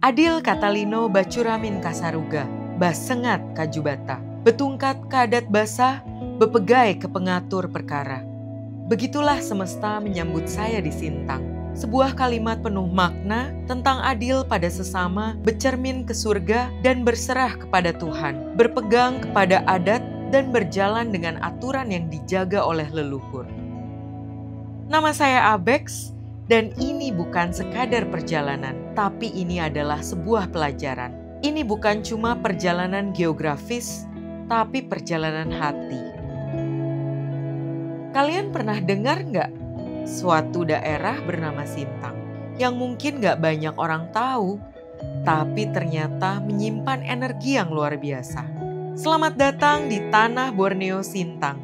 Adil Katalino bacuramin kasaruga, basengat kajubata, betungkat kadat basah, bepegai ke pengatur perkara. Begitulah semesta menyambut saya di Sintang. Sebuah kalimat penuh makna tentang adil pada sesama, bercermin ke surga dan berserah kepada Tuhan, berpegang kepada adat dan berjalan dengan aturan yang dijaga oleh leluhur. Nama saya Abex. Dan ini bukan sekadar perjalanan, tapi ini adalah sebuah pelajaran. Ini bukan cuma perjalanan geografis, tapi perjalanan hati. Kalian pernah dengar nggak suatu daerah bernama Sintang? Yang mungkin nggak banyak orang tahu, tapi ternyata menyimpan energi yang luar biasa. Selamat datang di tanah Borneo Sintang,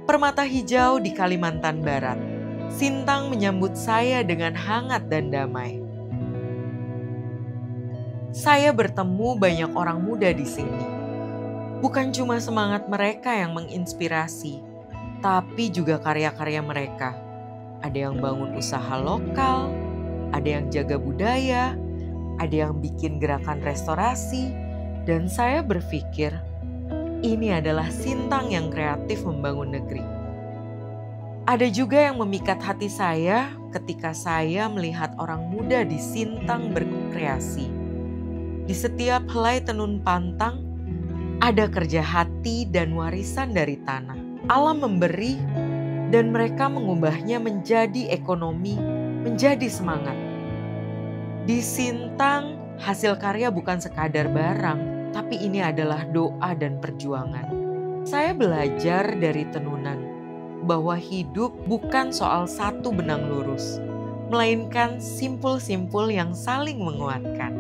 permata hijau di Kalimantan Barat. Sintang menyambut saya dengan hangat dan damai. Saya bertemu banyak orang muda di sini. Bukan cuma semangat mereka yang menginspirasi, tapi juga karya-karya mereka. Ada yang bangun usaha lokal, ada yang jaga budaya, ada yang bikin gerakan restorasi, dan saya berpikir ini adalah Sintang yang kreatif membangun negeri. Ada juga yang memikat hati saya ketika saya melihat orang muda di Sintang berkreasi. Di setiap helai tenun pantang, ada kerja hati dan warisan dari tanah. Alam memberi dan mereka mengubahnya menjadi ekonomi, menjadi semangat. Di Sintang, hasil karya bukan sekadar barang, tapi ini adalah doa dan perjuangan. Saya belajar dari tenunan bahwa hidup bukan soal satu benang lurus, melainkan simpul-simpul yang saling menguatkan.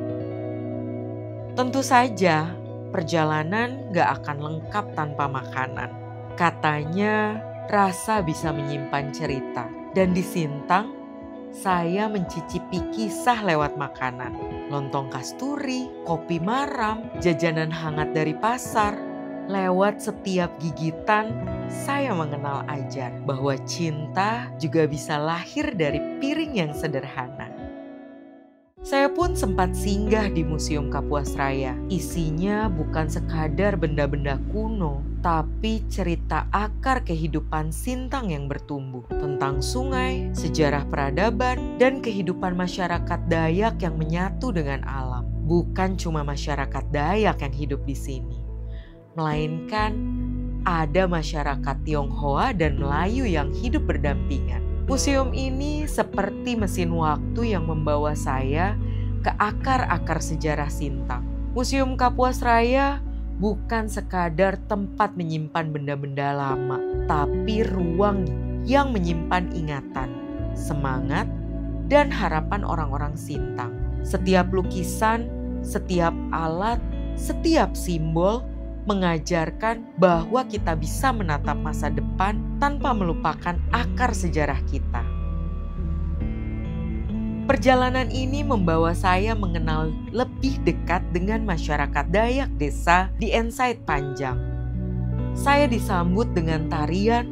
Tentu saja, perjalanan gak akan lengkap tanpa makanan. Katanya, rasa bisa menyimpan cerita. Dan di Sintang, saya mencicipi kisah lewat makanan. Lontong kasturi, kopi maram, jajanan hangat dari pasar. Lewat setiap gigitan, saya mengenal ajar bahwa cinta juga bisa lahir dari piring yang sederhana. Saya pun sempat singgah di Museum Kapuas Raya. Isinya bukan sekadar benda-benda kuno, tapi cerita akar kehidupan Sintang yang bertumbuh. Tentang sungai, sejarah peradaban, dan kehidupan masyarakat Dayak yang menyatu dengan alam. Bukan cuma masyarakat Dayak yang hidup di sini, melainkan ada masyarakat Tionghoa dan Melayu yang hidup berdampingan. Museum ini seperti mesin waktu yang membawa saya ke akar-akar sejarah Sintang. Museum Kapuas Raya bukan sekadar tempat menyimpan benda-benda lama, tapi ruang yang menyimpan ingatan, semangat, dan harapan orang-orang Sintang. Setiap lukisan, setiap alat, setiap simbol mengajarkan bahwa kita bisa menatap masa depan tanpa melupakan akar sejarah kita. Perjalanan ini membawa saya mengenal lebih dekat dengan masyarakat Dayak desa di Ensaid Panjang. Saya disambut dengan tarian,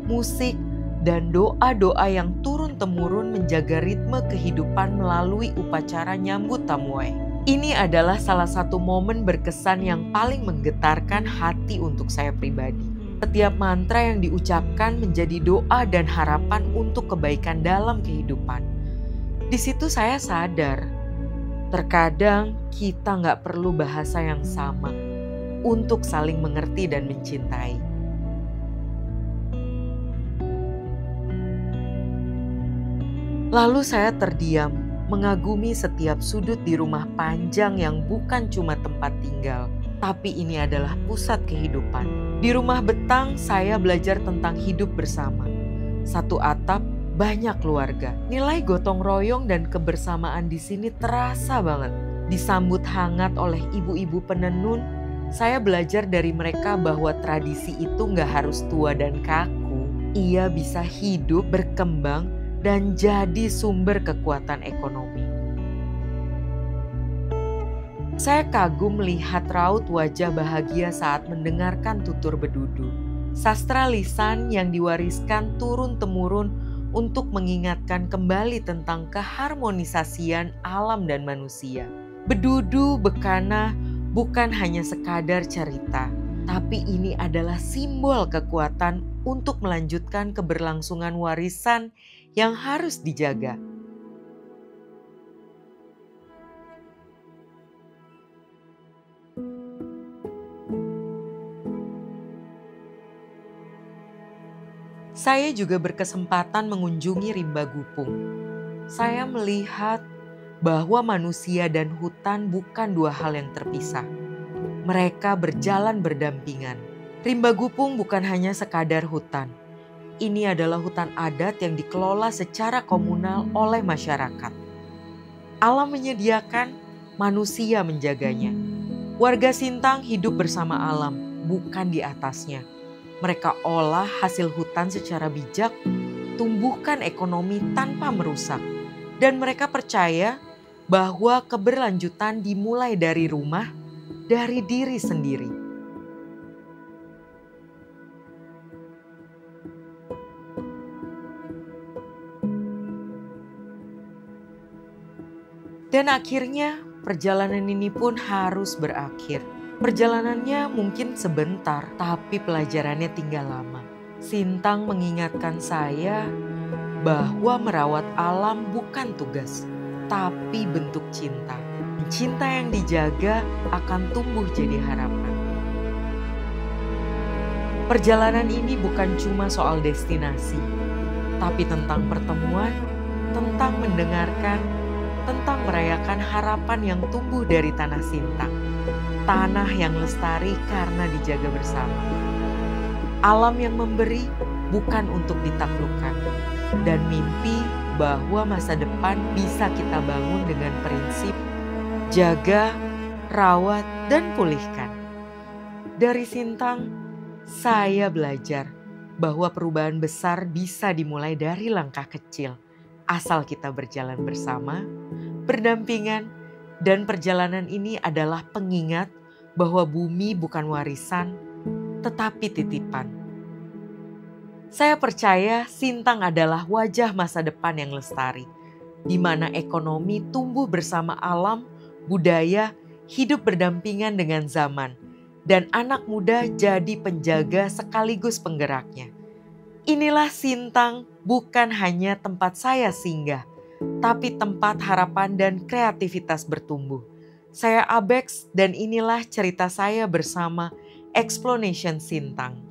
musik, dan doa-doa yang turun-temurun menjaga ritme kehidupan melalui upacara nyambut tamuai. Ini adalah salah satu momen berkesan yang paling menggetarkan hati untuk saya pribadi. Setiap mantra yang diucapkan menjadi doa dan harapan untuk kebaikan dalam kehidupan. Di situ saya sadar, terkadang kita nggak perlu bahasa yang sama untuk saling mengerti dan mencintai. Lalu saya terdiam, mengagumi setiap sudut di rumah Panjang yang bukan cuma tempat tinggal, tapi ini adalah pusat kehidupan. Di rumah Betang, saya belajar tentang hidup bersama. Satu atap, banyak keluarga. Nilai gotong royong dan kebersamaan di sini terasa banget. Disambut hangat oleh ibu-ibu penenun, saya belajar dari mereka bahwa tradisi itu nggak harus tua dan kaku. Ia bisa hidup, berkembang, dan jadi sumber kekuatan ekonomi. Saya kagum melihat raut wajah bahagia saat mendengarkan tutur bedudu. Sastra lisan yang diwariskan turun-temurun untuk mengingatkan kembali tentang keharmonisasian alam dan manusia. Bedudu Bekana bukan hanya sekadar cerita, tapi ini adalah simbol kekuatan untuk melanjutkan keberlangsungan warisan yang harus dijaga. Saya juga berkesempatan mengunjungi Rimba Gupung. Saya melihat bahwa manusia dan hutan bukan dua hal yang terpisah. Mereka berjalan berdampingan. Rimba Gupung bukan hanya sekadar hutan. Ini adalah hutan adat yang dikelola secara komunal oleh masyarakat. Alam menyediakan, manusia menjaganya. Warga Sintang hidup bersama alam, bukan di atasnya. Mereka olah hasil hutan secara bijak, tumbuhkan ekonomi tanpa merusak. Dan mereka percaya bahwa keberlanjutan dimulai dari rumah, dari diri sendiri. Dan akhirnya perjalanan ini pun harus berakhir. Perjalanannya mungkin sebentar, tapi pelajarannya tinggal lama. Sintang mengingatkan saya bahwa merawat alam bukan tugas, tapi bentuk cinta. Cinta yang dijaga akan tumbuh jadi harapan. Perjalanan ini bukan cuma soal destinasi, tapi tentang pertemuan, tentang mendengarkan, tentang merayakan harapan yang tumbuh dari tanah Sintang. Tanah yang lestari karena dijaga bersama. Alam yang memberi bukan untuk ditaklukkan. Dan mimpi bahwa masa depan bisa kita bangun dengan prinsip jaga, rawat, dan pulihkan. Dari Sintang, saya belajar bahwa perubahan besar bisa dimulai dari langkah kecil. Asal kita berjalan bersama, berdampingan, dan perjalanan ini adalah pengingat bahwa bumi bukan warisan, tetapi titipan. Saya percaya Sintang adalah wajah masa depan yang lestari, di mana ekonomi tumbuh bersama alam, budaya hidup berdampingan dengan zaman, dan anak muda jadi penjaga sekaligus penggeraknya. Inilah Sintang, bukan hanya tempat saya singgah, tapi tempat harapan dan kreativitas bertumbuh. Saya Abex dan inilah cerita saya bersama Explanation Sintang.